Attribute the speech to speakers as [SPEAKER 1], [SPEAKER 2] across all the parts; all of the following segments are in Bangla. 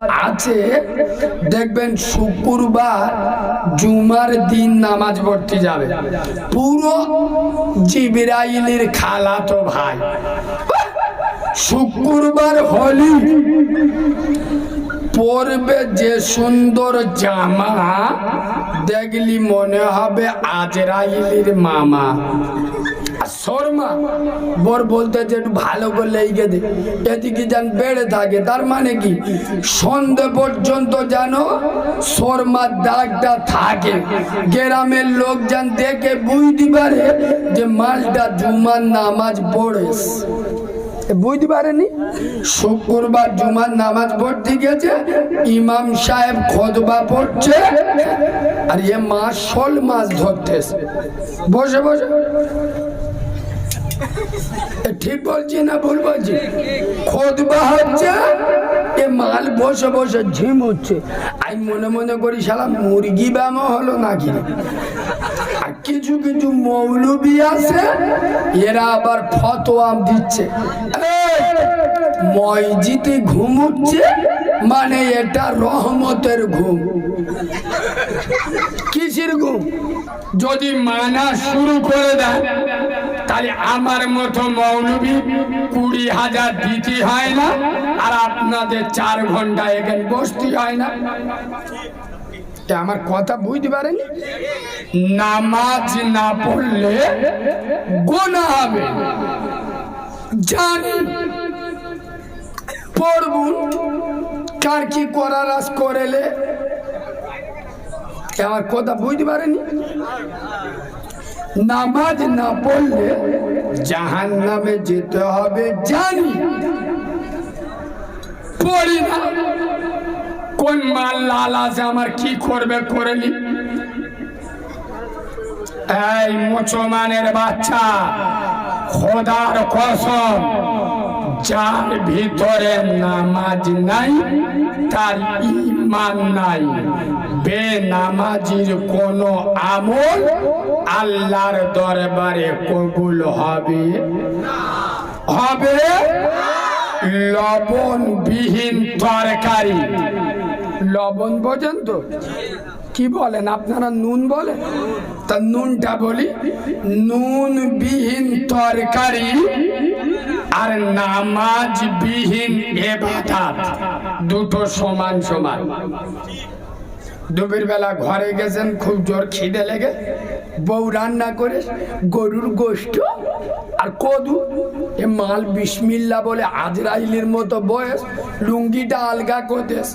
[SPEAKER 1] আছে দেখবেন শুক্রবার জুমার দিন নামাজ পড়তে যাবে পুরো জিবরাইলের খালাতো ভাই। শুক্রবার হলি পরবে যে সুন্দর জামা দেখলি মনে হবে আজরাইলের মামা। শর্মা বর বলতে যে একটু ভালো করে লেগে দে, এদিকে যেন বেড়ে থাকে। তার মানে কি সন্ধে পর্যন্ত যেন শর্মার দাগটা থাকে, গ্রামের লোক যেন দেখে বুঝতে পারে যে মালটা জুমার নামাজ পড়েস। বুঝতে পারেনি শুক্রবার জুমার নামাজ পড়তে গেছে, ইমাম সাহেব খুতবা পড়ছে আর এ মাছ শোল মাছ ধরতেছে বসে বসে। ঠিক বলছি না ভুল বলছি? খুতবা হচ্ছে, এ মাল বসে বসে ঝিমুচ্ছে। আমি মনে মনে করি শালা মুরগি ব্যামো হলো নাকি। আর কিছু কিছু মৌলবি আছে এরা আবার ফতোয়া দিচ্ছে, মসজিদে ঘুমুচ্ছে মানে এটা রহমতের ঘুম। কিসের ঘুম? যদি মানা শুরু করে দেয় তাহলে আমার মতো মৌলবি 20,000 দিতে হয় না, আর আপনাদের 4 ঘন্টা এখানে বসতে হয় না। আমার কথা বুঝতে পারেনি? নামাজ না পড়লে গুনাহ হবে জানি, পড়ব কার কি করার আজ করেলে। আমার কথা বুঝতে পারেনি? নামাজ না পড়লে জাহান্নামে যেতে হবে জানি, পড়ি না। কোন মাল লাল আছে আমার কি করবে করেনি। এই মুসলমানের বাচ্চা, খোদার কসম, যার ভিতরে নামাজ নাই তার ঈমান নাই। বেনামাজির কোন আমল আল্লাহর দরবারে কবুল হবে হবে লবণবিহীন তরকারি। লবণ বোঝেন তো? কি বলেন আপনারা? নুন বলেন? তা নুনটা বলি, নুন বিহীন তরকারি আর নামাজ বিহীন ইবাদত দুটো সমান সমান। দুপুর বেলা ঘরে গেছেন, খুব জোর খিদে লেগে, বউ রান্না করে গরুর গোশত আর কদু, এ মাল বিসমিল্লা বলে আজরাইলের মতো বয়স, লুঙ্গিটা আলগা করতেস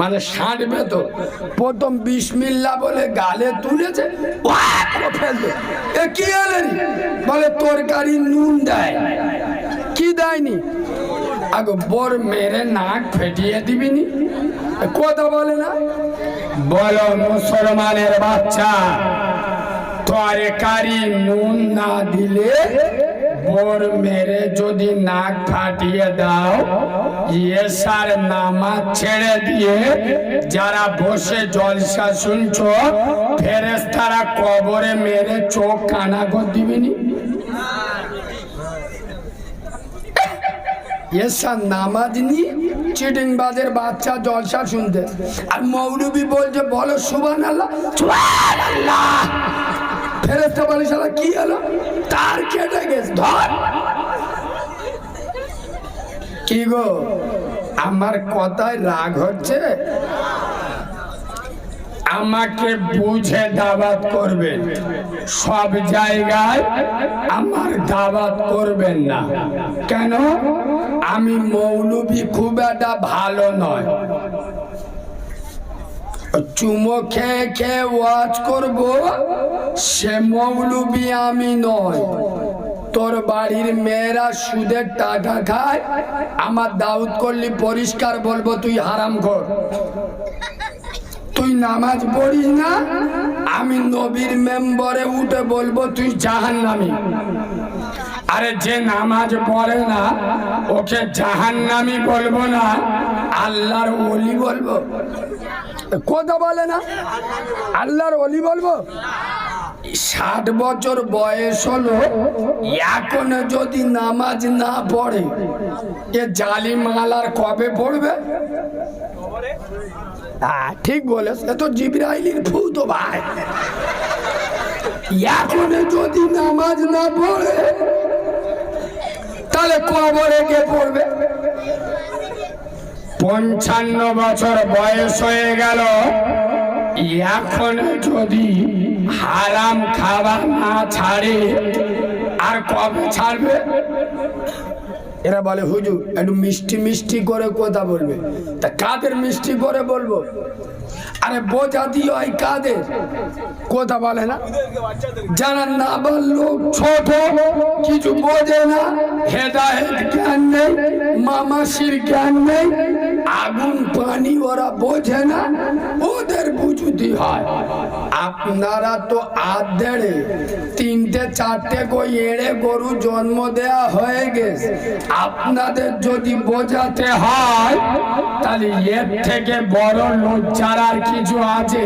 [SPEAKER 1] মানে সাঁটবে তো, প্রথম বিসমিল্লা বলে গালে তুলেছে, ফেলবে। এ কি এলেন? বলে তরকারি নুন দেয়। কি দেয়নি? আগে বর মেরে নাক ফেটিয়ে দিবিনি। কথা বলে না? বলো মুসলমানের বাচ্চা, তরকারি নুন না দিলে বর মেরে যদি নাক ফাটিয়ে দাও, এসার নামাজ ছেড়ে দিয়ে যারা বসে জলসা শুনছো, ফেরেশতারা কবরে মেরে চোখ কানা করে দিবিনি। এসার নামাজ নিয়ে চিটিংবাজের বাচ্চা জলসা শুনতে, আর মৌলবি বলছে বলো সুবহানাল্লাহ সুবহানাল্লাহ। ফেরেশতা বলে শালা কি হলো? তার কেটে গেছে, ধর। কি গো, আমার কথায় রাগ হচ্ছে? আমাকে বুঝে দাওয়াত করবেন, সব জায়গায় আমার দাওয়াত করবেন না। কেন? আমি মৌলবি খুব একটা ভালো নয়, চুমো খেয়ে খেয়ে ওয়াজ করব সে মৌলবি আমি নয়। তোর বাড়ির মেয়েরা সুদের টাকা খায়, আমার দাওয়াত করলি পরিষ্কার বলবো তুই হারামখোর। তুই নামাজ পড়িস না, আমি নবীর মেম্বরে উঠে বলবো তুই জাহান্নামী। আরে যে নামাজ পড়ে না ওকে জাহান্নামী বলবো না, আল্লাহর ওলি বলবো। কথা বলে না? আল্লাহর ওলি বলবো। 60 বছর বয়স হলো, এখনো যদি নামাজ না পড়ে, এ জালিম আলার কবে পড়বে? ঠিক বলেছ, এ তো জিবরাইলের ফুতো ভাই। এখন যদি নামাজ না পড়ে তাহলে কবরে কে পড়বে? 55 বছর বয়স হয়ে গেল, এখন যদি হারাম খাবার না ছাড়ে আর কবে ছাড়বে? এরা বলে হুজুর একটু মিষ্টি মিষ্টি করে কথা বলবে। তা কাদের মিষ্টি করে বলবো? আরে বোঝা দিয়ে হয় কাদের? কথা বলে না, যারা নাবালক ছোট, কিছু বোঝে না, হেদায়েত জ্ঞান নেই, মামাসির জ্ঞান নেই, আগুন পানি ওরা বোঝে না, ওদের বুঝুতি হয়। আপনারা তো আধেড়ে 3-4 কই এড়ে গরু জন্ম দেয়া হয়ে গেছে। আপনাদের যদি বোঝাতে হয় তাহলে এর থেকে বড় লজ্জার আর কিছু আছে?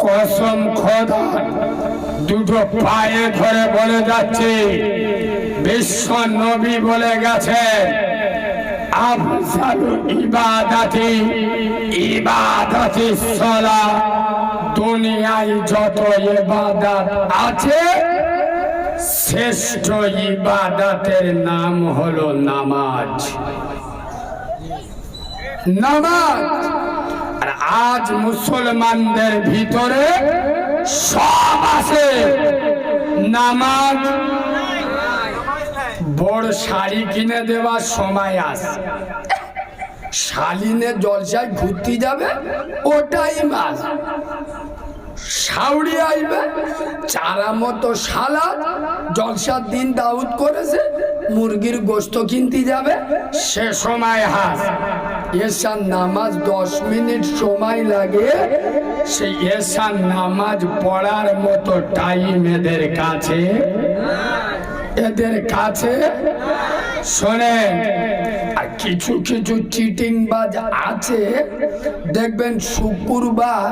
[SPEAKER 1] কসম খোদা দুটো পায়ে ধরে বলে যাচ্ছে, বিশ্ব নবী বলে গেছে আফজালু ইবাদাতি ইবাদাতিস সালাহ। দুনিয়ায় যত ইবাদত আছে শ্রেষ্ঠ ইবাদতের নাম হলো নামাজ। নামাজ। আর আজ মুসলমানদের ভিতরে সব আছে, নামাজ। বড় শাড়ি কিনে দেওয়ার সময় আছে, শালিনে জলসায় ঘুরতে যাবে ওটাই মাছ। শাউরি আইবে চারা মতো সালাদ, জলসার দিন দাউদ করেছে, মুরগির গোস্ত কিনতে যাবে সে সময় হাস। এসার নামাজ 10 মিনিট সময় লাগে, সেই এসার নামাজ পড়ার মতো টাইম এদের কাছে শোনেন। আর কিছু কিছু চিটিংবাজ আছে, দেখবেন শুক্রবার